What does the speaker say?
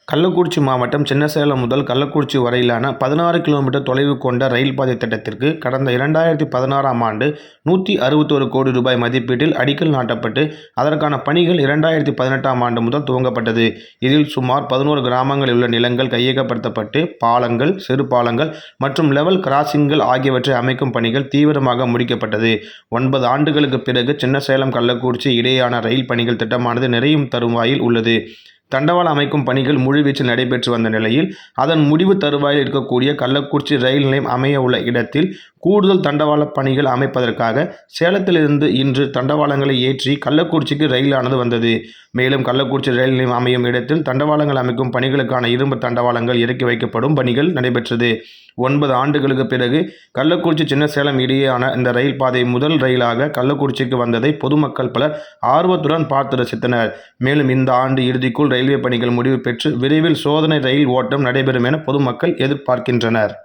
கள்ளக்குறிச்சி மாவட்டம் சின்னசேலம் முதல் கள்ளக்குறிச்சி வரையிலான 16 கிலோமீட்டர் தொலைவு கொண்ட ரயில் பாதை திட்டத்திற்கு கடந்த 2016ஆம் ஆண்டு 161 கோடி ரூபாய் மதிப்பீட்டில் அடிக்கல் நாட்டப்பட்டு அதற்கான பணிகள் 2018ஆம் ஆண்டு முதல் துவங்கப்பட்டது. இதில் சுமார் 11 கிராமங்களில் உள்ள நிலங்கள் கையகப்படுத்தப்பட்டு பாலங்கள், சிறு பாலங்கள் மற்றும் லெவல் கிராசிங்கள் ஆகியவற்றை அமைக்கும் பணிகள் தீவிரமாக முடிக்கப்பட்டது. 9 ஆண்டுகளுக்கு பிறகு சின்னசேலம் கள்ளக்குறிச்சி இடையேயான ரயில் பணிகள் திட்டமானது நிறையும் தருவாயில் உள்ளது. தண்டவாளம் அமைக்கும் பணிகள் முழுவீச்சில் நடைபெற்று வந்த நிலையில் அதன் முடிவு தருவாயில் இருக்கக்கூடிய கள்ளக்குறிச்சி ரயில் நிலையம் அமைய உள்ள இடத்தில் கூடுதல் தண்டவாள பணிகள் அமைப்பதற்காக சேலத்திலிருந்து இன்று தண்டவாளங்களை ஏற்றி கள்ளக்குறிச்சிக்கு ரயிலானது வந்தது. மேலும் கள்ளக்குறிச்சி ரயில் நிலையம் அமையும் இடத்தில் தண்டவாளங்கள் அமைக்கும் பணிகளுக்கான இரும்பு தண்டவாளங்கள் இறக்கி வைக்கப்படும் பணிகள் நடைபெற்றது. 9 ஆண்டுகளுக்கு பிறகு கள்ளக்குறிச்சி சின்னசேலம் இடையேயான இந்த ரயில் பாதை முதல் ரயிலாக கள்ளக்குறிச்சிக்கு வந்ததை பொதுமக்கள் பலர் ஆர்வத்துடன் பார்த்து ரசித்தனர். மேலும் இந்த ஆண்டு இறுதிக்குள் ரயில்வே பணிகள் முடிவு பெற்று விரைவில் சோதனை ரயில் ஓட்டம் நடைபெறும் என பொதுமக்கள் எதிர்பார்க்கின்றனர்.